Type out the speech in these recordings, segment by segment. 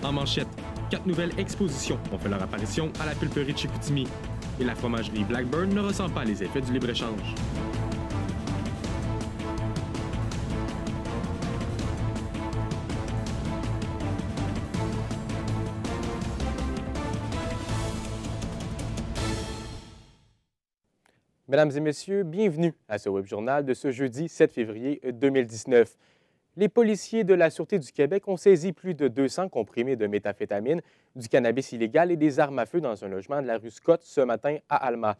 En manchette, 4 nouvelles expositions ont fait leur apparition à la pulperie de Chicoutimi. Et la fromagerie Blackburn ne ressent pas les effets du libre-échange. Mesdames et messieurs, bienvenue à ce web journal de ce jeudi 7 février 2019. Les policiers de la Sûreté du Québec ont saisi plus de 200 comprimés de méthamphétamine, du cannabis illégal et des armes à feu dans un logement de la rue Scott ce matin à Alma.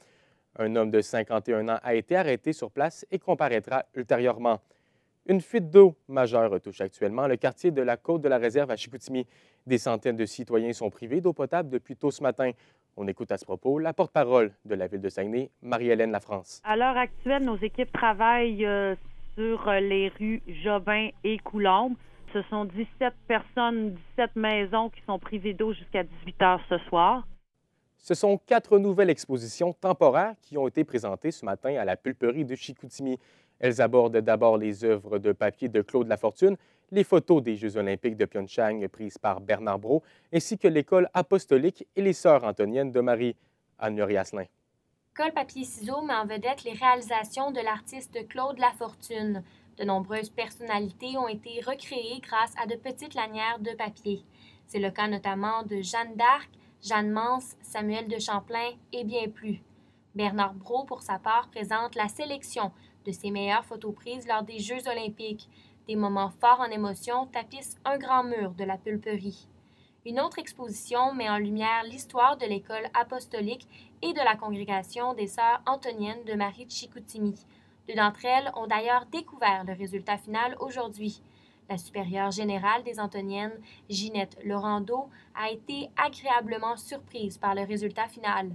Un homme de 51 ans a été arrêté sur place et comparaîtra ultérieurement. Une fuite d'eau majeure touche actuellement le quartier de la Côte de la Réserve à Chicoutimi. Des centaines de citoyens sont privés d'eau potable depuis tôt ce matin. On écoute à ce propos la porte-parole de la Ville de Saguenay, Marie-Hélène Lafrance. À l'heure actuelle, nos équipes travaillent sur les rues Jobin et Coulombe. Ce sont 17 personnes, 17 maisons qui sont privées d'eau jusqu'à 18 heures ce soir. Ce sont 4 nouvelles expositions temporaires qui ont été présentées ce matin à la pulperie de Chicoutimi. Elles abordent d'abord les œuvres de papier de Claude Lafortune, les photos des Jeux olympiques de Pyeongchang prises par Bernard Brault, ainsi que l'école apostolique et les sœurs antoniennes de Marie. Anne-Laurie Asselin. L'école Papier-Ciseaux met en vedette les réalisations de l'artiste Claude Lafortune. De nombreuses personnalités ont été recréées grâce à de petites lanières de papier. C'est le cas notamment de Jeanne d'Arc, Jeanne Mance, Samuel de Champlain et bien plus. Bernard Brault, pour sa part, présente la sélection de ses meilleures photos prises lors des Jeux olympiques. Des moments forts en émotion tapissent un grand mur de la pulperie. Une autre exposition met en lumière l'histoire de l'école apostolique et de la congrégation des sœurs antoniennes de Marie de Chicoutimi. 2 d'entre elles ont d'ailleurs découvert le résultat final aujourd'hui. La supérieure générale des Antoniennes, Ginette Laurando, a été agréablement surprise par le résultat final.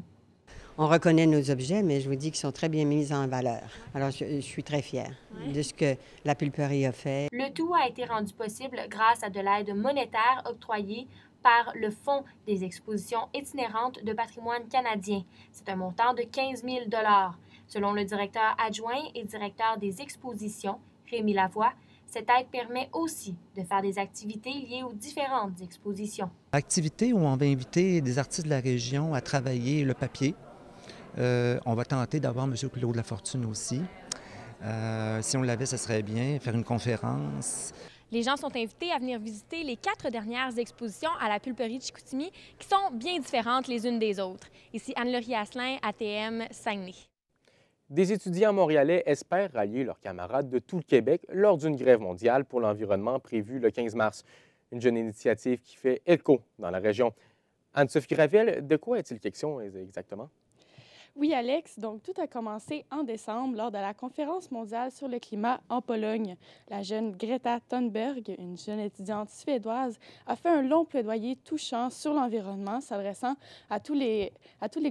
On reconnaît nos objets, mais je vous dis qu'ils sont très bien mis en valeur. Alors, je suis très fière de ce que la pulperie a fait. Le tout a été rendu possible grâce à de l'aide monétaire octroyée par le Fonds des expositions itinérantes de patrimoine canadien. C'est un montant de 15 000 $. Selon le directeur adjoint et directeur des expositions, Rémi Lavoie, cette aide permet aussi de faire des activités liées aux différentes expositions. Activités où on va inviter des artistes de la région à travailler le papier. On va tenter d'avoir M. Claude Lafortune aussi. Si on l'avait, ce serait bien. Faire une conférence. Les gens sont invités à venir visiter les 4 dernières expositions à la pulperie de Chicoutimi qui sont bien différentes les unes des autres. Ici Anne-Laurie Asselin, ATM, Saguenay. Des étudiants montréalais espèrent rallier leurs camarades de tout le Québec lors d'une grève mondiale pour l'environnement prévue le 15 mars. Une jeune initiative qui fait écho dans la région. Anne-Sophie Gravel, de quoi est-il question exactement? Oui, Alex. Donc, tout a commencé en décembre lors de la Conférence mondiale sur le climat en Pologne. La jeune Greta Thunberg, une jeune étudiante suédoise, a fait un long plaidoyer touchant sur l'environnement, s'adressant à tous les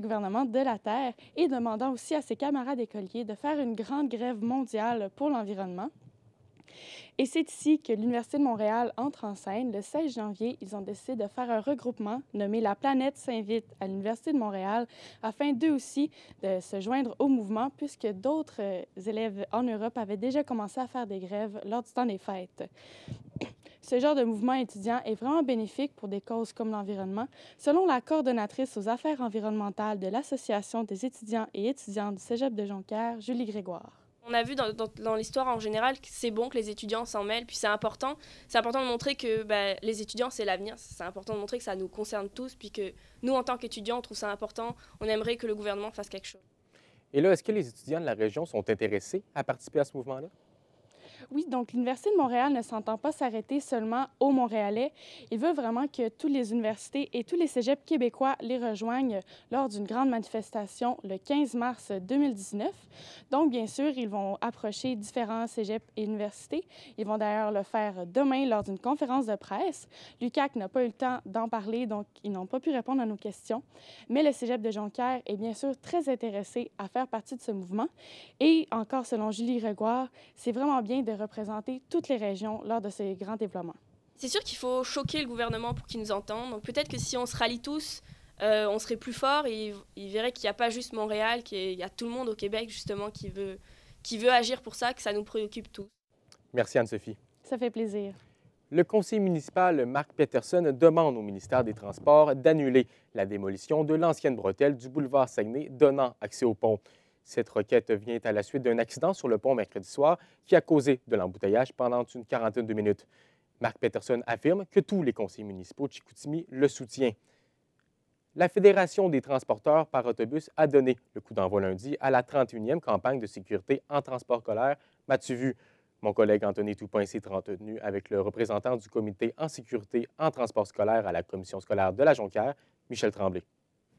gouvernements de la Terre et demandant aussi à ses camarades écoliers de faire une grande grève mondiale pour l'environnement. Et c'est ici que l'Université de Montréal entre en scène. Le 16 janvier, ils ont décidé de faire un regroupement nommé La Planète s'invite à l'Université de Montréal afin d'eux aussi de se joindre au mouvement puisque d'autres élèves en Europe avaient déjà commencé à faire des grèves lors du temps des fêtes. Ce genre de mouvement étudiant est vraiment bénéfique pour des causes comme l'environnement, selon la coordonnatrice aux affaires environnementales de l'Association des étudiants et étudiantes du Cégep de Jonquière, Julie Grégoire. On a vu dans l'histoire en général que c'est bon que les étudiants s'en mêlent, puis c'est important de montrer que les étudiants, c'est l'avenir. C'est important de montrer que ça nous concerne tous, puis que nous, en tant qu'étudiants, on trouve ça important. On aimerait que le gouvernement fasse quelque chose. Et là, est-ce que les étudiants de la région sont intéressés à participer à ce mouvement-là? Oui, donc l'Université de Montréal ne s'entend pas s'arrêter seulement aux Montréalais. Il veut vraiment que toutes les universités et tous les cégeps québécois les rejoignent lors d'une grande manifestation le 15 mars 2019. Donc, bien sûr, ils vont approcher différents cégeps et universités. Ils vont d'ailleurs le faire demain lors d'une conférence de presse. L'UQAC n'a pas eu le temps d'en parler, donc ils n'ont pas pu répondre à nos questions. Mais le cégep de Jonquière est bien sûr très intéressé à faire partie de ce mouvement. Et encore, selon Julie Grégoire, c'est vraiment bien de représenter toutes les régions lors de ces grands déploiements. C'est sûr qu'il faut choquer le gouvernement pour qu'il nous entende. Donc peut-être que si on se rallie tous, on serait plus fort et il verrait qu'il n'y a pas juste Montréal, qu'il y a tout le monde au Québec justement qui veut agir pour ça, que ça nous préoccupe tous. Merci Anne-Sophie. Ça fait plaisir. Le conseiller municipal Marc Peterson demande au ministère des Transports d'annuler la démolition de l'ancienne bretelle du boulevard Saguenay donnant accès au pont. Cette requête vient à la suite d'un accident sur le pont mercredi soir qui a causé de l'embouteillage pendant une quarantaine de minutes. Marc Peterson affirme que tous les conseillers municipaux de Chicoutimi le soutiennent. La Fédération des transporteurs par autobus a donné le coup d'envoi lundi à la 31e campagne de sécurité en transport scolaire M'as-tu vu? Mon collègue Anthony Toupin s'est entretenu avec le représentant du comité en sécurité en transport scolaire à la commission scolaire de la Jonquière, Michel Tremblay.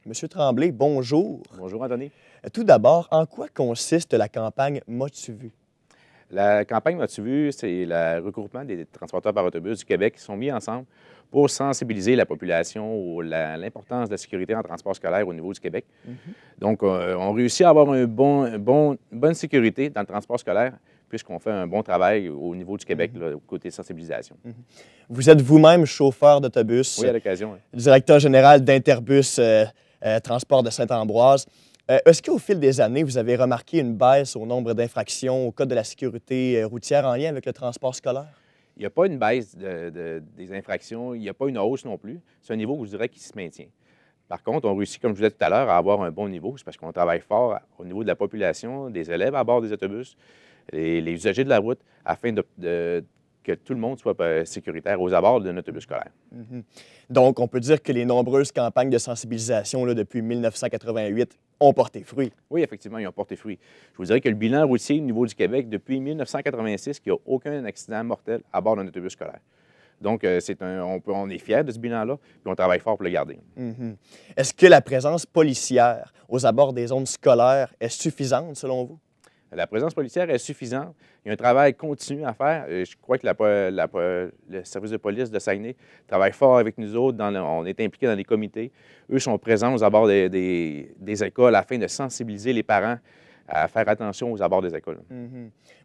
Monsieur Tremblay, bonjour. Bonjour, Anthony. Tout d'abord, en quoi consiste la campagne M'as-tu vu? La campagne M'as-tu vu, c'est le regroupement des transporteurs par autobus du Québec qui sont mis ensemble pour sensibiliser la population à l'importance de la sécurité en transport scolaire au niveau du Québec. Donc, on réussit à avoir une bonne sécurité dans le transport scolaire puisqu'on fait un bon travail au niveau du Québec, là, côté sensibilisation. Vous êtes vous-même chauffeur d'autobus. Oui, à l'occasion. Oui. Directeur général d'Interbus Transport de Saint-Ambroise. Est-ce qu'au fil des années, vous avez remarqué une baisse au nombre d'infractions au Code de la sécurité routière en lien avec le transport scolaire? Il n'y a pas une baisse des infractions, il n'y a pas une hausse non plus. C'est un niveau que je dirais qui se maintient. Par contre, on réussit, comme je vous disais tout à l'heure, à avoir un bon niveau. C'est parce qu'on travaille fort au niveau de la population, des élèves à bord des autobus, les usagers de la route, afin que tout le monde soit sécuritaire aux abords d'un autobus scolaire. Donc, on peut dire que les nombreuses campagnes de sensibilisation là, depuis 1988 ont porté fruit. Oui, effectivement, ils ont porté fruit. Je vous dirais que le bilan routier au niveau du Québec, depuis 1986, il n'y a aucun accident mortel à bord d'un autobus scolaire. Donc, on est fiers de ce bilan-là, puis on travaille fort pour le garder. Est-ce que la présence policière aux abords des zones scolaires est suffisante, selon vous? La présence policière est suffisante. Il y a un travail continu à faire. Je crois que le service de police de Saguenay travaille fort avec nous autres. On est impliqués dans des comités. Eux sont présents aux abords des écoles afin de sensibiliser les parents à faire attention aux abords des écoles.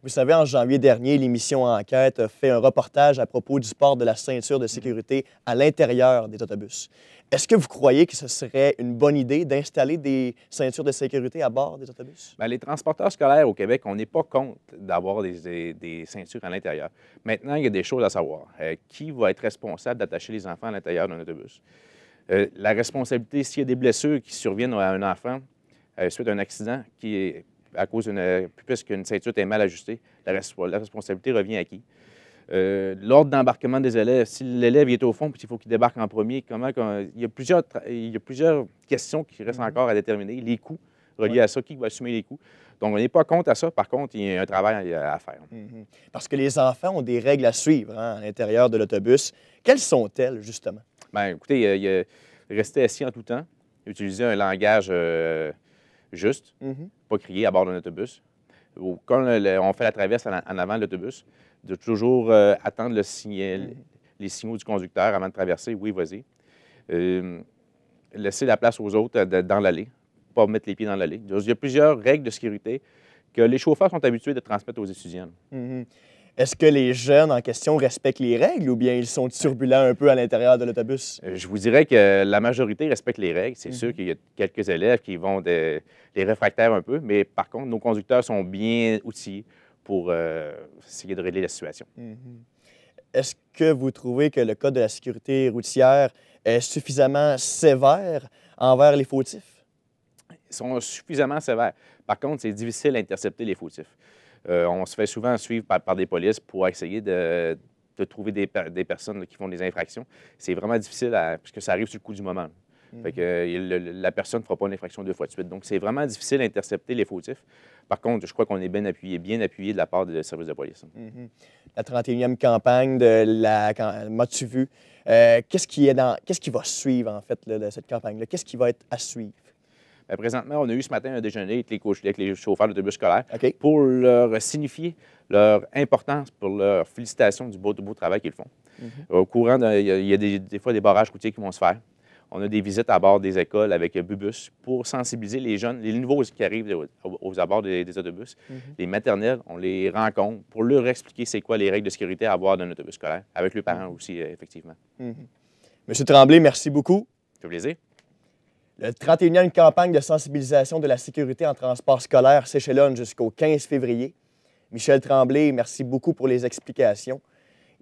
Vous savez, en janvier dernier, l'émission Enquête a fait un reportage à propos du port de la ceinture de sécurité à l'intérieur des autobus. Est-ce que vous croyez que ce serait une bonne idée d'installer des ceintures de sécurité à bord des autobus? Bien, les transporteurs scolaires au Québec, on n'est pas contre d'avoir des ceintures à l'intérieur. Maintenant, il y a des choses à savoir. Qui va être responsable d'attacher les enfants à l'intérieur d'un autobus? La responsabilité, s'il y a des blessures qui surviennent à un enfant suite à un accident qui est à cause puisqu'une ceinture est mal ajustée, la responsabilité revient à qui? L'ordre d'embarquement des élèves, si l'élève est au fond puis il faut qu'il débarque en premier, il y a plusieurs questions qui restent encore à déterminer. Les coûts reliés à ça, qui va assumer les coûts? Donc, on n'est pas contre à ça. Par contre, il y a un travail à faire. Parce que les enfants ont des règles à suivre à l'intérieur de l'autobus. Quelles sont-elles, justement? Bien, écoutez, rester assis en tout temps, utiliser un langage juste, pas crier à bord d'un autobus. Quand on fait la traverse en avant de l'autobus, de toujours attendre les signaux du conducteur avant de traverser. Oui, vas-y. Laisser la place aux autres dans l'allée, pas mettre les pieds dans l'allée. Il y a plusieurs règles de sécurité que les chauffeurs sont habitués de transmettre aux étudiants. Est-ce que les jeunes en question respectent les règles ou bien ils sont turbulents un peu à l'intérieur de l'autobus? Je vous dirais que la majorité respecte les règles. C'est sûr qu'il y a quelques élèves qui vont les réfractaires un peu, mais par contre, nos conducteurs sont bien outillés pour essayer de régler la situation. Est-ce que vous trouvez que le Code de la sécurité routière est suffisamment sévère envers les fautifs? Ils sont suffisamment sévères. Par contre, c'est difficile d'intercepter les fautifs. On se fait souvent suivre par des polices pour essayer de trouver des personnes qui font des infractions. C'est vraiment difficile puisque ça arrive sur le coup du moment. Fait que la personne ne fera pas une infraction 2 fois de suite. Donc, c'est vraiment difficile d'intercepter les fautifs. Par contre, je crois qu'on est bien appuyé de la part du service de police. La 31e campagne de la M'as-tu vu? Qu'est-ce qui va suivre, en fait, de cette campagne-là? Qu'est-ce qui va être à suivre? Bien, présentement, on a eu ce matin un déjeuner avec les chauffeurs d'autobus scolaires pour leur signifier leur importance, pour leur félicitations du beau travail qu'ils font. Au courant, il y a des fois des barrages routiers qui vont se faire. On a des visites à bord des écoles avec Bubus pour sensibiliser les jeunes, les nouveaux qui arrivent aux abords des autobus. Les maternelles, on les rencontre pour leur expliquer c'est quoi les règles de sécurité à bord d'un autobus scolaire, avec les parents aussi, effectivement. Monsieur Tremblay, merci beaucoup. Ça fait plaisir. Le 31e campagne de sensibilisation de la sécurité en transport scolaire s'échelonne jusqu'au 15 février. Michel Tremblay, merci beaucoup pour les explications.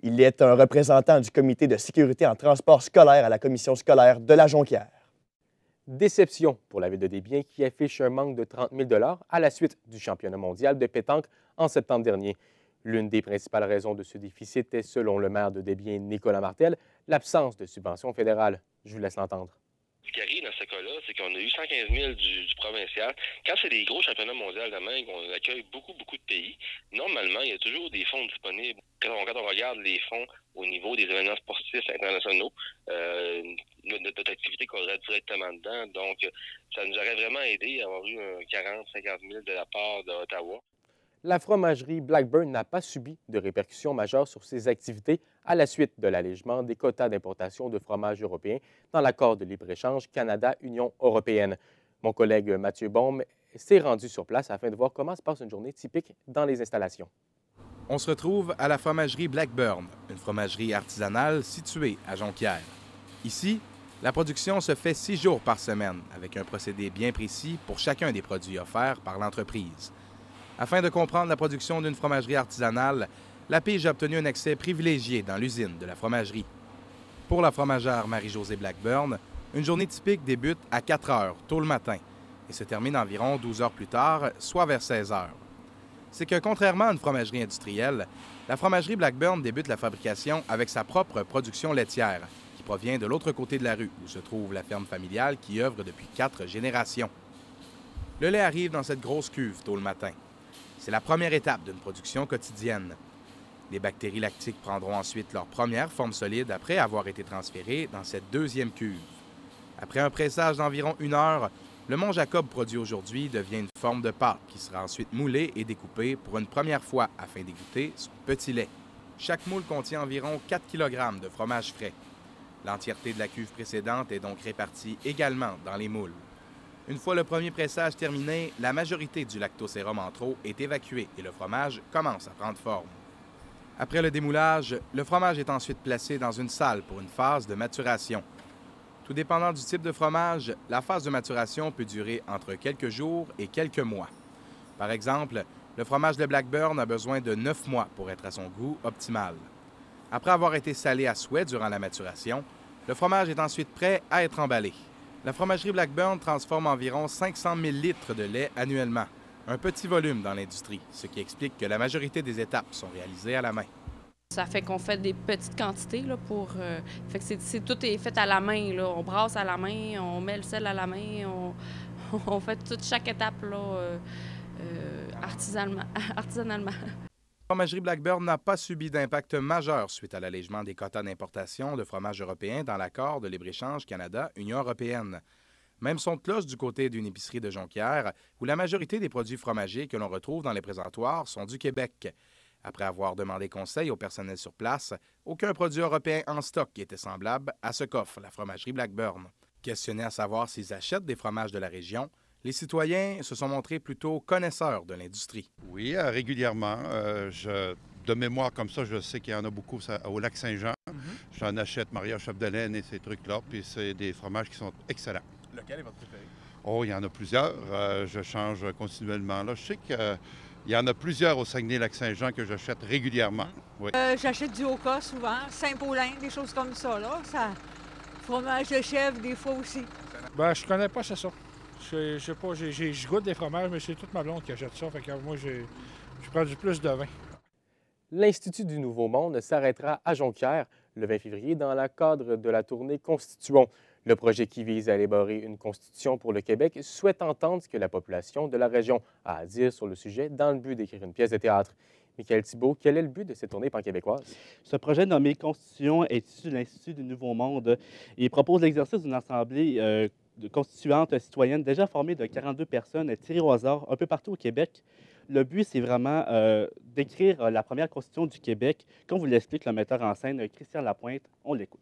Il est un représentant du comité de sécurité en transport scolaire à la commission scolaire de la Jonquière. Déception pour la ville de Desbiens qui affiche un manque de 30 000 à la suite du championnat mondial de pétanque en septembre dernier. L'une des principales raisons de ce déficit est, selon le maire de Desbiens, Nicolas Martel, l'absence de subventions fédérales. Je vous laisse l'entendre. Ce qui arrive dans ce cas-là, c'est qu'on a eu 115 000 du provincial. Quand c'est des gros championnats mondiaux de même, qu'on accueille beaucoup de pays, normalement, il y a toujours des fonds disponibles. Quand on regarde les fonds au niveau des événements sportifs internationaux, notre activité corrait directement dedans. Donc, ça nous aurait vraiment aidé à avoir eu 40-50 000 de la part d'Ottawa. La fromagerie Blackburn n'a pas subi de répercussions majeures sur ses activités à la suite de l'allègement des quotas d'importation de fromage européen dans l'accord de libre-échange Canada-Union européenne. Mon collègue Mathieu Baume s'est rendu sur place afin de voir comment se passe une journée typique dans les installations. On se retrouve à la fromagerie Blackburn, une fromagerie artisanale située à Jonquière. Ici, la production se fait 6 jours par semaine, avec un procédé bien précis pour chacun des produits offerts par l'entreprise. Afin de comprendre la production d'une fromagerie artisanale, la Pige a obtenu un accès privilégié dans l'usine de la fromagerie. Pour la fromagère Marie-Josée Blackburn, une journée typique débute à 4 heures, tôt le matin, et se termine environ 12 heures plus tard, soit vers 16 heures. C'est que, contrairement à une fromagerie industrielle, la fromagerie Blackburn débute la fabrication avec sa propre production laitière, qui provient de l'autre côté de la rue, où se trouve la ferme familiale qui œuvre depuis 4 générations. Le lait arrive dans cette grosse cuve tôt le matin. C'est la première étape d'une production quotidienne. Les bactéries lactiques prendront ensuite leur première forme solide après avoir été transférées dans cette deuxième cuve. Après un pressage d'environ 1 heure, le Mont-Jacob produit aujourd'hui devient une forme de pâte qui sera ensuite moulée et découpée pour une première fois afin d'égoutter son petit lait. Chaque moule contient environ 4 kg de fromage frais. L'entièreté de la cuve précédente est donc répartie également dans les moules. Une fois le premier pressage terminé, la majorité du lactosérum en trop est évacuée et le fromage commence à prendre forme. Après le démoulage, le fromage est ensuite placé dans une salle pour une phase de maturation. Tout dépendant du type de fromage, la phase de maturation peut durer entre quelques jours et quelques mois. Par exemple, le fromage de Blackburn a besoin de 9 mois pour être à son goût optimal. Après avoir été salé à souhait durant la maturation, le fromage est ensuite prêt à être emballé. La fromagerie Blackburn transforme environ 500 000 litres de lait annuellement, un petit volume dans l'industrie, ce qui explique que la majorité des étapes sont réalisées à la main. Ça fait qu'on fait des petites quantités là, pour. Fait que tout est fait à la main. Là. On brasse à la main, on met le sel à la main, on fait chaque étape là, artisanalement. La fromagerie Blackburn n'a pas subi d'impact majeur suite à l'allègement des quotas d'importation de fromage européen dans l'accord de libre-échange Canada-Union européenne. Même son de cloche du côté d'une épicerie de Jonquière, où la majorité des produits fromagers que l'on retrouve dans les présentoirs sont du Québec. Après avoir demandé conseil au personnel sur place, aucun produit européen en stock était semblable à ce qu'offre la fromagerie Blackburn. Questionnés à savoir s'ils achètent des fromages de la région, les citoyens se sont montrés plutôt connaisseurs de l'industrie. Oui, régulièrement. De mémoire comme ça, je sais qu'il y en a beaucoup au Lac-Saint-Jean. J'en achète Maria-Chapdelaine et ces trucs-là, puis c'est des fromages qui sont excellents. Lequel est votre préféré? Oh, il y en a plusieurs. Je change continuellement. Là, je sais qu'il y en a plusieurs au Saguenay-Lac-Saint-Jean que j'achète régulièrement. Oui. J'achète du Oka souvent, Saint-Paulin, des choses comme ça. Fromage de chèvre, des fois aussi. Ben, je connais pas ça. Je sais pas, je goûte des fromages, mais c'est toute ma blonde qui achète ça. Fait que moi, je prends du plus de vin. L'Institut du Nouveau Monde s'arrêtera à Jonquière le 20 février dans le cadre de la tournée Constituons. Le projet qui vise à élaborer une constitution pour le Québec souhaite entendre ce que la population de la région a à dire sur le sujet dans le but d'écrire une pièce de théâtre. Michael Thibault, quel est le but de cette tournée pan-québécoise? Ce projet nommé Constitution est issu de l'Institut du Nouveau Monde. Il propose l'exercice d'une assemblée constituante citoyenne déjà formée de 42 personnes tirées au hasard un peu partout au Québec. Le but, c'est vraiment d'écrire la première constitution du Québec, comme vous l'explique le metteur en scène Christian Lapointe. On l'écoute.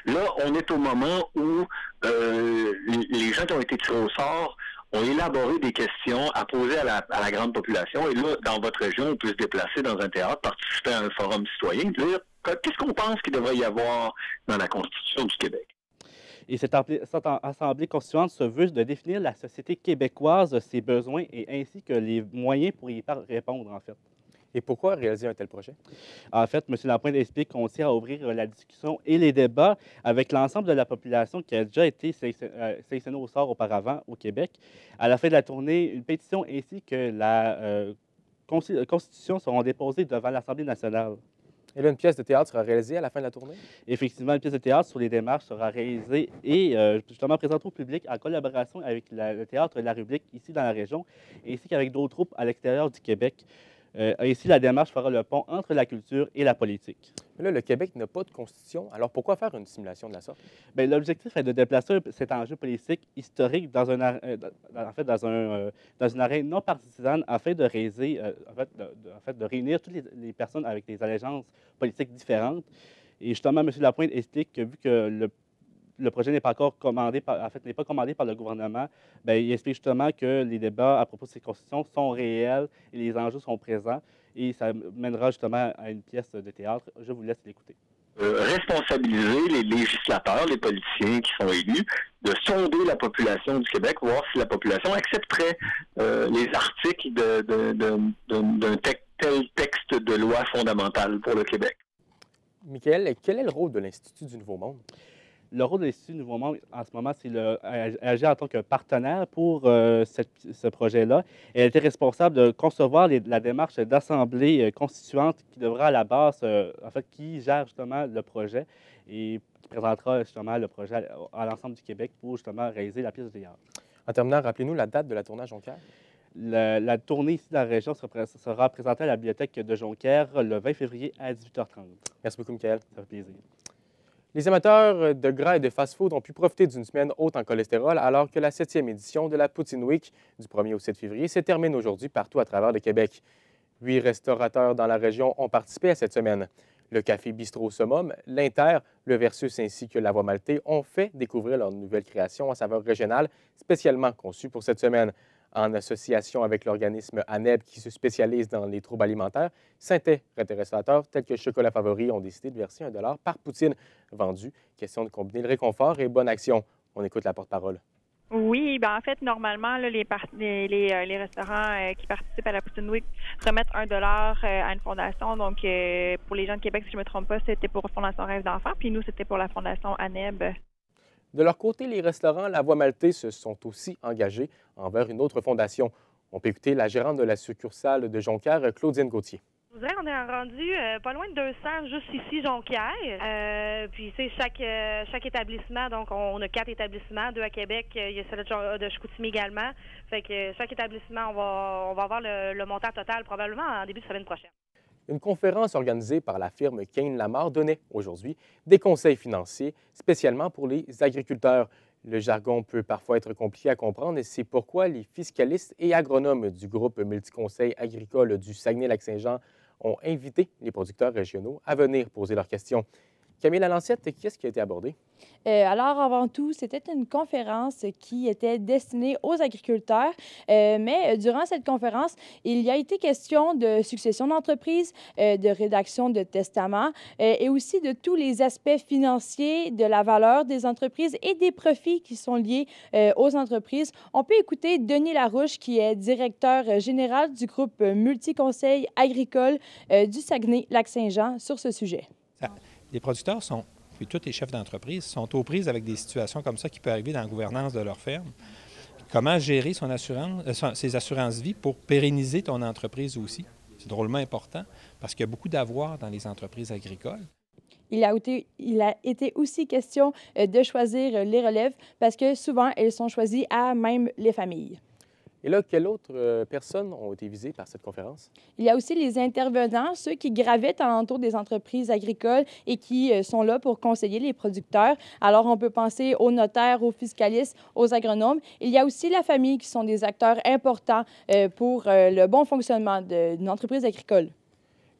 Là, on est au moment où les gens qui ont été tirés au sort ont élaboré des questions à poser à la grande population. Et là, dans votre région, on peut se déplacer dans un théâtre, participer à un forum citoyen, dire qu'est-ce qu'on pense qu'il devrait y avoir dans la Constitution du Québec. Et cette Assemblée constituante se veut de définir la société québécoise, ses besoins et ainsi que les moyens pour y répondre, en fait. Et pourquoi réaliser un tel projet? En fait, M. Lapointe explique qu'on tient à ouvrir la discussion et les débats avec l'ensemble de la population qui a déjà été sélectionnée au sort auparavant au Québec. À la fin de la tournée, une pétition ainsi que la Constitution seront déposées devant l'Assemblée nationale. Et là, une pièce de théâtre sera réalisée à la fin de la tournée? Effectivement, une pièce de théâtre sur les démarches sera réalisée et justement présentée au public en collaboration avec le Théâtre de la République ici dans la région, ainsi qu'avec d'autres troupes à l'extérieur du Québec. Ainsi, la démarche fera le pont entre la culture et la politique. Mais là, le Québec n'a pas de constitution, alors pourquoi faire une simulation de la sorte? Bien, l'objectif est de déplacer cet enjeu politique historique dans une arène non partisane afin de de réunir toutes les personnes avec des allégeances politiques différentes. Et justement, M. Lapointe explique que vu que le projet n'est pas encore commandé n'est pas commandé par le gouvernement, bien, il explique justement que les débats à propos de ces constitutions sont réels et les enjeux sont présents. Et ça mènera justement à une pièce de théâtre. Je vous laisse l'écouter. Responsabiliser les législateurs, les politiciens qui sont élus, de sonder la population du Québec, voir si la population accepterait les articles d'un tel texte de loi fondamentale pour le Québec. Michael, quel est le rôle de l'Institut du Nouveau Monde? Le rôle de l'Institut du Nouveau Monde, en ce moment, c'est d'agir en tant que partenaire pour ce projet-là. Elle était responsable de concevoir la démarche d'assemblée constituante qui devra à la base, qui gère justement le projet et qui présentera justement le projet à l'ensemble du Québec pour justement réaliser la pièce de théâtre. En terminant, rappelez-nous la date de la tournée à Jonquière. La tournée ici dans la région sera présentée à la bibliothèque de Jonquière le 20 février à 18h30. Merci beaucoup, Michael. Ça fait plaisir. Les amateurs de gras et de fast-food ont pu profiter d'une semaine haute en cholestérol alors que la 7e édition de la Poutine Week du 1er au 7 février se termine aujourd'hui partout à travers le Québec. 8 restaurateurs dans la région ont participé à cette semaine. Le Café Bistrot Summum, l'Inter, le Versus ainsi que la Voie Maltais ont fait découvrir leur nouvelle création à saveur régionale spécialement conçue pour cette semaine. En association avec l'organisme ANEB qui se spécialise dans les troubles alimentaires, certains restaurateurs tels que Chocolat Favori ont décidé de verser $1 par poutine vendue. Question de combiner le réconfort et bonne action. On écoute la porte-parole. Oui, en fait, normalement, là, les restaurants qui participent à la Poutine Week remettent $1 à une fondation. Donc, pour les gens de Québec, si je ne me trompe pas, c'était pour la Fondation Rêve d'enfants. Puis nous, c'était pour la Fondation ANEB. De leur côté, les restaurants La Voie Maltais se sont aussi engagés envers une autre fondation. On peut écouter la gérante de la succursale de Jonquière, Claudine Gauthier. Je vous dirais, on est rendu pas loin de 200 juste ici, Jonquière. Puis, c'est chaque établissement. Donc, on a 4 établissements, 2 à Québec. Il y a celui de Chicoutimi également. Fait que chaque établissement, on va avoir le montant total probablement en début de semaine prochaine. Une conférence organisée par la firme Kane Lamar donnait aujourd'hui des conseils financiers, spécialement pour les agriculteurs. Le jargon peut parfois être compliqué à comprendre et c'est pourquoi les fiscalistes et agronomes du groupe Multiconseil agricole du Saguenay-Lac-Saint-Jean ont invité les producteurs régionaux à venir poser leurs questions. Camille Lalancette, qu'est-ce qui a été abordé? Alors, avant tout, c'était une conférence qui était destinée aux agriculteurs, mais durant cette conférence, il y a été question de succession d'entreprise, de rédaction de testament et aussi de tous les aspects financiers de la valeur des entreprises et des profits qui sont liés aux entreprises. On peut écouter Denis Larouche, qui est directeur général du groupe Multiconseil agricole du Saguenay-Lac-Saint-Jean sur ce sujet. Les producteurs puis tous les chefs d'entreprise sont aux prises avec des situations comme ça qui peuvent arriver dans la gouvernance de leur ferme. Comment gérer ses assurances-vie pour pérenniser ton entreprise aussi? C'est drôlement important parce qu'il y a beaucoup d'avoirs dans les entreprises agricoles. Il a été aussi question de choisir les relèves parce que souvent, elles sont choisies à même les familles. Et là, quelles autres personnes ont été visées par cette conférence? Il y a aussi les intervenants, ceux qui gravitent alentour des entreprises agricoles et qui sont là pour conseiller les producteurs. Alors, on peut penser aux notaires, aux fiscalistes, aux agronomes. Il y a aussi la famille qui sont des acteurs importants pour le bon fonctionnement d'une entreprise agricole.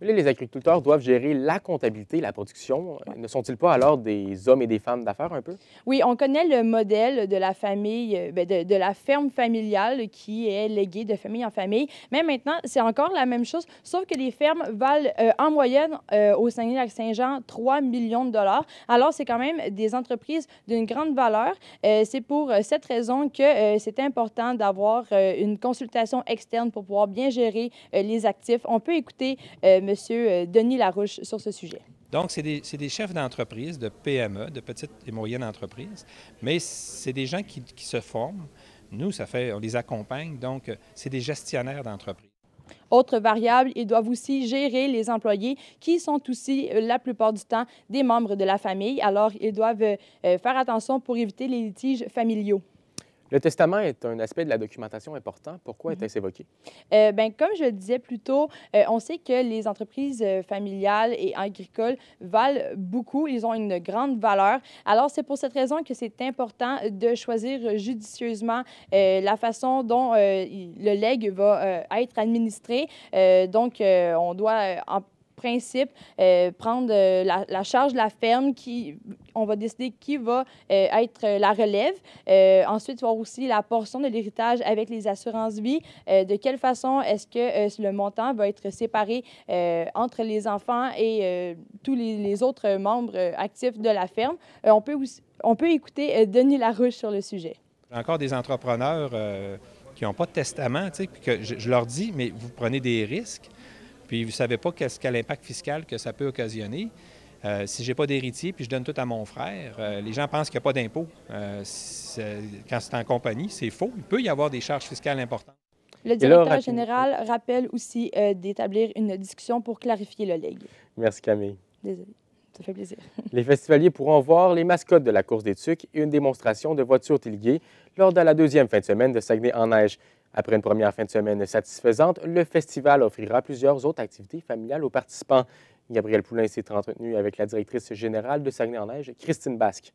Mais là, les agriculteurs doivent gérer la comptabilité, la production. Ne sont-ils pas alors des hommes et des femmes d'affaires un peu? Oui, on connaît le modèle de la famille, de la ferme familiale qui est léguée de famille en famille. Mais maintenant, c'est encore la même chose, sauf que les fermes valent en moyenne au Saguenay-Lac-Saint-Jean 3 millions de dollars. Alors, c'est quand même des entreprises d'une grande valeur. C'est pour cette raison que c'est important d'avoir une consultation externe pour pouvoir bien gérer les actifs. On peut écouter M. Denis Larouche sur ce sujet. Donc, c'est des chefs d'entreprise, de PME, de petites et moyennes entreprises, mais c'est des gens qui se forment. Nous, on les accompagne, donc c'est des gestionnaires d'entreprise. Autre variable, ils doivent aussi gérer les employés qui sont aussi, la plupart du temps, des membres de la famille. Alors, ils doivent faire attention pour éviter les litiges familiaux. Le testament est un aspect de la documentation important. Pourquoi est-ce évoqué? Bien, comme je le disais plus tôt, on sait que les entreprises familiales et agricoles valent beaucoup. Ils ont une grande valeur. Alors, c'est pour cette raison que c'est important de choisir judicieusement la façon dont le legs va être administré. Donc, on doit en principe, prendre la charge de la ferme, on va décider qui va être la relève. Ensuite, voir aussi la portion de l'héritage avec les assurances-vie. De quelle façon est-ce que le montant va être séparé entre les enfants et tous les autres membres actifs de la ferme. On peut écouter Denis Larouche sur le sujet. Encore des entrepreneurs qui n'ont pas de testament, tu sais, puis que je leur dis, mais vous prenez des risques. Puis vous ne savez pas quel impact fiscal que ça peut occasionner. Si je n'ai pas d'héritier puis je donne tout à mon frère, les gens pensent qu'il n'y a pas d'impôt. Quand c'est en compagnie, c'est faux. Il peut y avoir des charges fiscales importantes. Le directeur général rappelle aussi d'établir une discussion pour clarifier le legs. Merci Camille. Désolée, ça fait plaisir. Les festivaliers pourront voir les mascottes de la course des Tucs et une démonstration de voitures téléguées lors de la deuxième fin de semaine de Saguenay en neige. Après une première fin de semaine satisfaisante, le festival offrira plusieurs autres activités familiales aux participants. Gabrielle Poulain s'est entretenue avec la directrice générale de Saguenay-en-Neige, Christine Basque.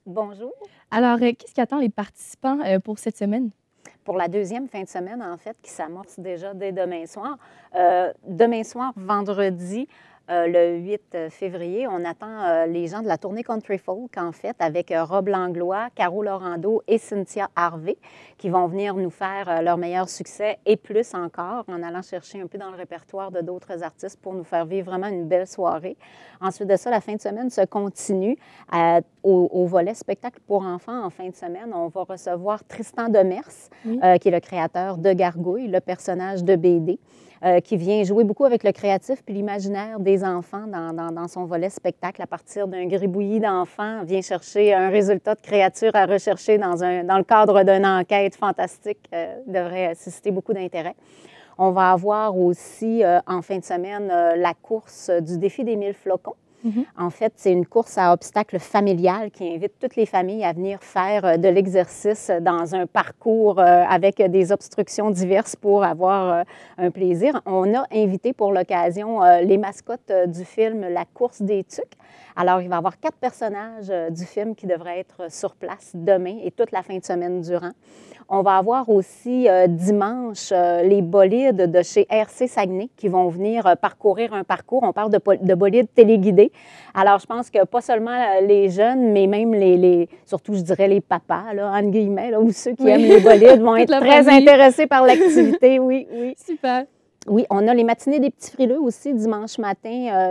Bonjour. Alors, qu'est-ce qui attend les participants pour cette semaine? Pour la deuxième fin de semaine, en fait, qui s'amorce déjà dès demain soir. Demain soir, vendredi, le 8 février, on attend les gens de la tournée Country Folk, en fait, avec Rob Langlois, Caro Laurando et Cynthia Harvey, qui vont venir nous faire leur meilleur succès et plus encore, en allant chercher un peu dans le répertoire de d'autres artistes pour nous faire vivre vraiment une belle soirée. Ensuite de ça, la fin de semaine se continue au volet spectacle pour enfants. En fin de semaine, on va recevoir Tristan Demers, qui est le créateur de Gargouille, le personnage de BD. Qui vient jouer beaucoup avec le créatif puis l'imaginaire des enfants dans son volet spectacle à partir d'un gribouillis d'enfants, vient chercher un résultat de créature à rechercher dans le cadre d'une enquête fantastique, devrait susciter beaucoup d'intérêt. On va avoir aussi en fin de semaine la course du défi des 1000 flocons. En fait, c'est une course à obstacles familial qui invite toutes les familles à venir faire de l'exercice dans un parcours avec des obstructions diverses pour avoir un plaisir. On a invité pour l'occasion les mascottes du film La course des Tucs. Alors, il va y avoir 4 personnages du film qui devraient être sur place demain et toute la fin de semaine durant. On va avoir aussi dimanche les bolides de chez RC Saguenay qui vont venir parcourir un parcours. On parle de bolides téléguidés. Alors, je pense que pas seulement les jeunes, mais même surtout, je dirais, les papas, là, entre guillemets, là, ou ceux qui aiment les bolides vont être très intéressés par l'activité. Oui, oui. Super. Oui, on a les matinées des petits frileux aussi dimanche matin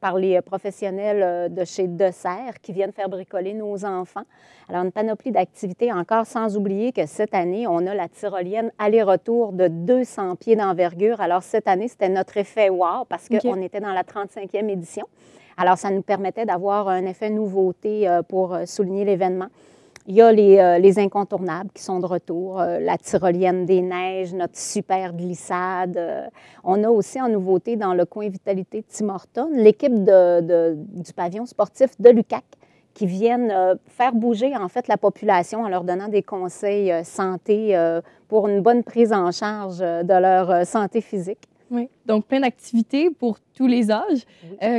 par les professionnels de chez Dessert qui viennent faire bricoler nos enfants. Alors, une panoplie d'activités encore, sans oublier que cette année, on a la tyrolienne aller-retour de 200 pieds d'envergure. Alors, cette année, c'était notre effet wow parce qu'on était dans la 35e édition. Alors, ça nous permettait d'avoir un effet nouveauté pour souligner l'événement. Il y a les incontournables qui sont de retour, la tyrolienne des neiges, notre super glissade. On a aussi en nouveauté dans le coin Vitalité de Tim Hortons l'équipe du pavillon sportif de l'UQAC qui viennent faire bouger en fait la population en leur donnant des conseils santé pour une bonne prise en charge de leur santé physique. Oui, donc plein d'activités pour tous les âges.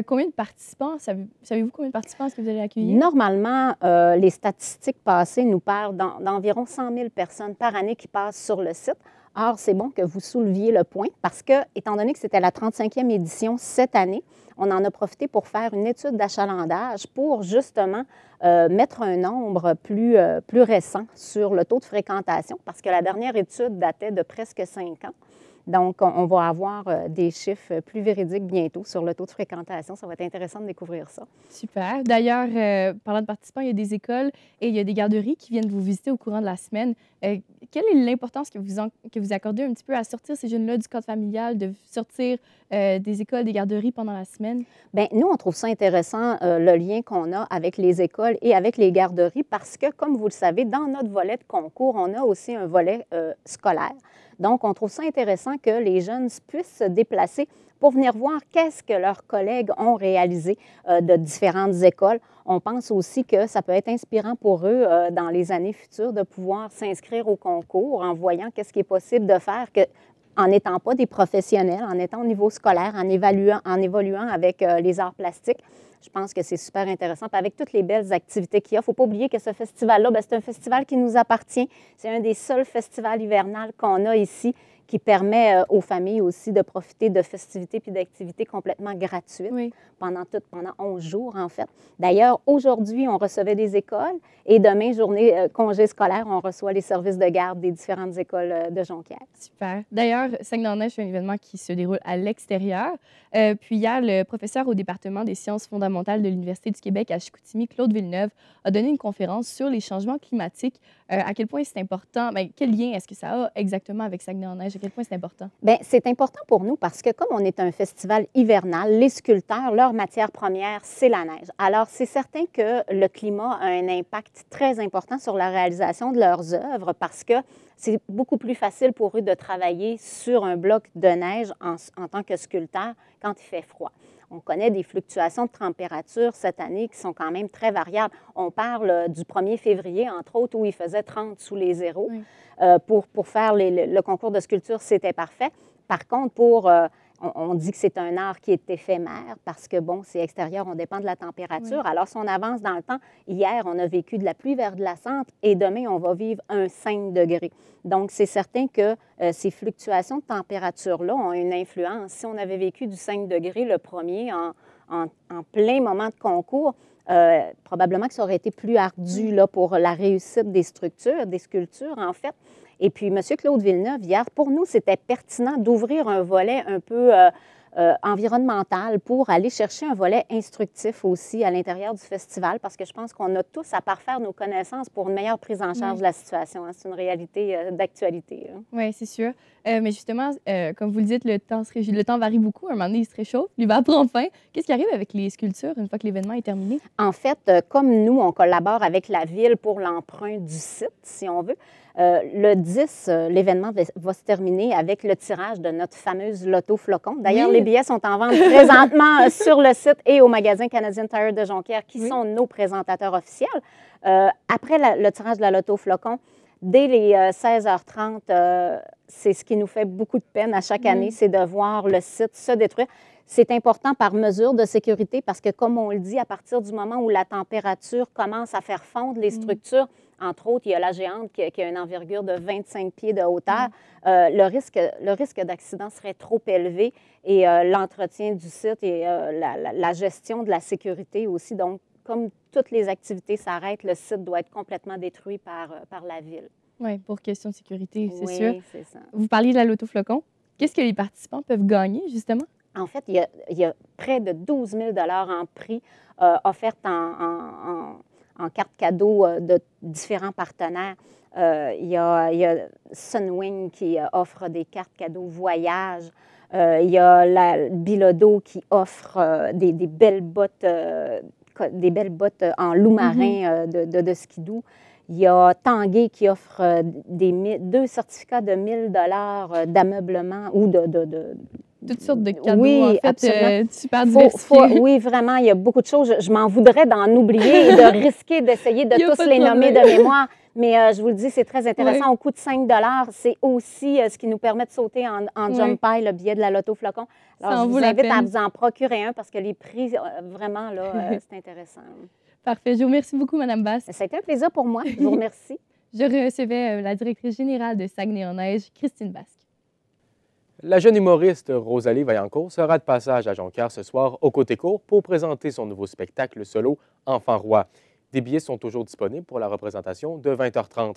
Combien de participants, savez-vous combien de participants est-ce que vous allez accueillir? Normalement, les statistiques passées nous parlent d'environ 100 000 personnes par année qui passent sur le site. Or, c'est bon que vous souleviez le point parce que, étant donné que c'était la 35e édition cette année, on en a profité pour faire une étude d'achalandage pour justement mettre un nombre plus récent sur le taux de fréquentation parce que la dernière étude datait de presque 5 ans. Donc, on va avoir des chiffres plus véridiques bientôt sur le taux de fréquentation. Ça va être intéressant de découvrir ça. Super. D'ailleurs, parlant de participants, il y a des écoles et il y a des garderies qui viennent vous visiter au courant de la semaine. Quelle est l'importance que vous accordez un petit peu à sortir ces jeunes-là du cadre familial, de sortir des écoles, des garderies pendant la semaine? Bien, nous, on trouve ça intéressant, le lien qu'on a avec les écoles et avec les garderies parce que, comme vous le savez, dans notre volet de concours, on a aussi un volet scolaire. Donc, on trouve ça intéressant que les jeunes puissent se déplacer pour venir voir qu'est-ce que leurs collègues ont réalisé de différentes écoles. On pense aussi que ça peut être inspirant pour eux dans les années futures de pouvoir s'inscrire au concours en voyant qu'est-ce qui est possible de faire en n'étant pas des professionnels, en étant au niveau scolaire, en évoluant avec les arts plastiques. Je pense que c'est super intéressant. Puis avec toutes les belles activités qu'il y a, il ne faut pas oublier que ce festival-là, c'est un festival qui nous appartient. C'est un des seuls festivals hivernales qu'on a ici qui permet aux familles aussi de profiter de festivités puis d'activités complètement gratuites pendant 11 jours, en fait. D'ailleurs, aujourd'hui, on recevait des écoles et demain, journée congé scolaire, on reçoit les services de garde des différentes écoles de Jonquière. Super. D'ailleurs, Saguenay-en-Neige, c'est un événement qui se déroule à l'extérieur. Puis hier, le professeur au département des sciences fondamentales de l'Université du Québec à Chicoutimi, Claude Villeneuve, a donné une conférence sur les changements climatiques. À quel point c'est important? Bien, quel lien est-ce que ça a exactement avec Saguenay-en-Neige? À quel point c'est important? Bien, c'est important pour nous parce que comme on est un festival hivernal, les sculpteurs, leur matière première, c'est la neige. Alors, c'est certain que le climat a un impact très important sur la réalisation de leurs œuvres parce que c'est beaucoup plus facile pour eux de travailler sur un bloc de neige en tant que sculpteur quand il fait froid. On connaît des fluctuations de température cette année qui sont quand même très variables. On parle du 1er février, entre autres, où il faisait 30 sous les zéros. Oui. Pour faire le concours de sculpture, c'était parfait. Par contre, on dit que c'est un art qui est éphémère parce que, bon, c'est extérieur, on dépend de la température. Oui. Alors, si on avance dans le temps, hier, on a vécu de la pluie verglaçante et demain, on va vivre un 5 degrés. Donc, c'est certain que ces fluctuations de température-là ont une influence. Si on avait vécu du 5 degrés le premier en plein moment de concours, probablement que ça aurait été plus ardu là, pour la réussite des structures, des sculptures, en fait. Et puis, M. Claude Villeneuve, hier, pour nous, c'était pertinent d'ouvrir un volet un peu environnemental pour aller chercher un volet instructif aussi à l'intérieur du festival parce que je pense qu'on a tous à parfaire nos connaissances pour une meilleure prise en charge de la situation. Hein. C'est une réalité d'actualité. Oui, c'est sûr. Mais justement, comme vous le dites, le temps varie beaucoup. À un moment donné, il se réchauffe, l'hiver prend fin. Qu'est-ce qui arrive avec les sculptures une fois que l'événement est terminé? En fait, comme nous, on collabore avec la Ville pour l'emprunt du site, si on veut, le 10, l'événement va se terminer avec le tirage de notre fameuse loto flocon. D'ailleurs, les billets sont en vente présentement sur le site et au magasin Canadian Tire de Jonquière, qui sont nos présentateurs officiels. Après le tirage de la loto flocon, dès les 16h30, c'est ce qui nous fait beaucoup de peine à chaque année, c'est de voir le site se détruire. C'est important par mesure de sécurité parce que, comme on le dit, à partir du moment où la température commence à faire fondre les structures, entre autres, il y a la géante qui a une envergure de 25 pieds de hauteur, le risque d'accident serait trop élevé et l'entretien du site et la gestion de la sécurité aussi. Donc, comme toutes les activités s'arrêtent, le site doit être complètement détruit par la Ville. Oui, pour question de sécurité, c'est sûr. Oui, c'est ça. Vous parliez de la loto flocon. Qu'est-ce que les participants peuvent gagner, justement? En fait, il y a près de 12 000 en prix offerts en cartes cadeaux de différents partenaires. Il y a Sunwing qui offre des cartes cadeaux voyage. Il y a la Bilodeau qui offre des belles bottes en loup marin de skidoo. Il y a Tanguay qui offre 2 certificats de 1 000 d'ameublement ou de toutes sortes de cadeaux, en fait, super diversifiés. Oui, vraiment, il y a beaucoup de choses. Je m'en voudrais d'en oublier et de risquer d'essayer de tous les nommer de mémoire. Mais je vous le dis, c'est très intéressant. Au coût de 5 $, c'est aussi ce qui nous permet de sauter en jump pile, le billet de la loto flocon. Alors, je vous invite à vous en procurer un parce que les prix, vraiment, là, c'est intéressant. Parfait. Je vous remercie beaucoup, Mme Basse. Ça a été un plaisir pour moi. Je vous remercie. Je recevais la directrice générale de Saguenay-en-Neige, Christine Basque. La jeune humoriste Rosalie Vaillancourt sera de passage à Jonquière ce soir au Côté Court pour présenter son nouveau spectacle solo Enfant roi. Des billets sont toujours disponibles pour la représentation de 20h30.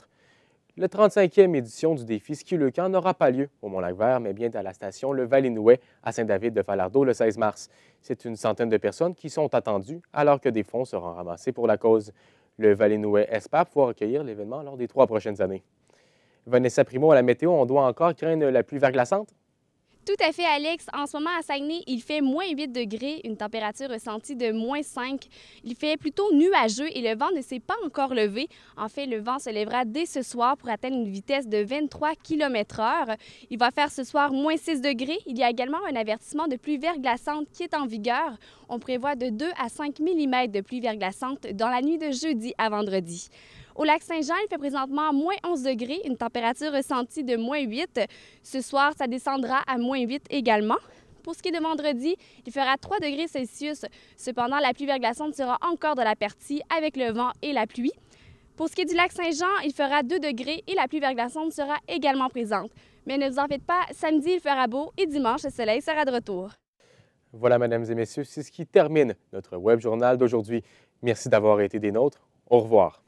Le 35e édition du défi Ski le Camp n'aura pas lieu au Mont-Lac-Vert, mais bien à la station Le Val-Inouët à Saint-David-de-Falardeau le 16 mars. C'est une centaine de personnes qui sont attendues alors que des fonds seront ramassés pour la cause. Le Val-Inouët espère pouvoir accueillir l'événement lors des 3 prochaines années. Vanessa Primo, à la météo, on doit encore craindre la pluie verglaçante? Tout à fait, Alex. En ce moment, à Saguenay, il fait moins 8 degrés, une température ressentie de moins 5. Il fait plutôt nuageux et le vent ne s'est pas encore levé. En fait, le vent se lèvera dès ce soir pour atteindre une vitesse de 23 km/h. Il va faire ce soir moins 6 degrés. Il y a également un avertissement de pluie verglaçante qui est en vigueur. On prévoit de 2 à 5 mm de pluie verglaçante dans la nuit de jeudi à vendredi. Au lac Saint-Jean, il fait présentement moins 11 degrés, une température ressentie de moins 8. Ce soir, ça descendra à moins 8 également. Pour ce qui est de vendredi, il fera 3 degrés Celsius. Cependant, la pluie verglaçante sera encore de la partie avec le vent et la pluie. Pour ce qui est du lac Saint-Jean, il fera 2 degrés et la pluie verglaçante sera également présente. Mais ne vous en faites pas, samedi, il fera beau et dimanche, le soleil sera de retour. Voilà, mesdames et messieurs, c'est ce qui termine notre web journal d'aujourd'hui. Merci d'avoir été des nôtres. Au revoir.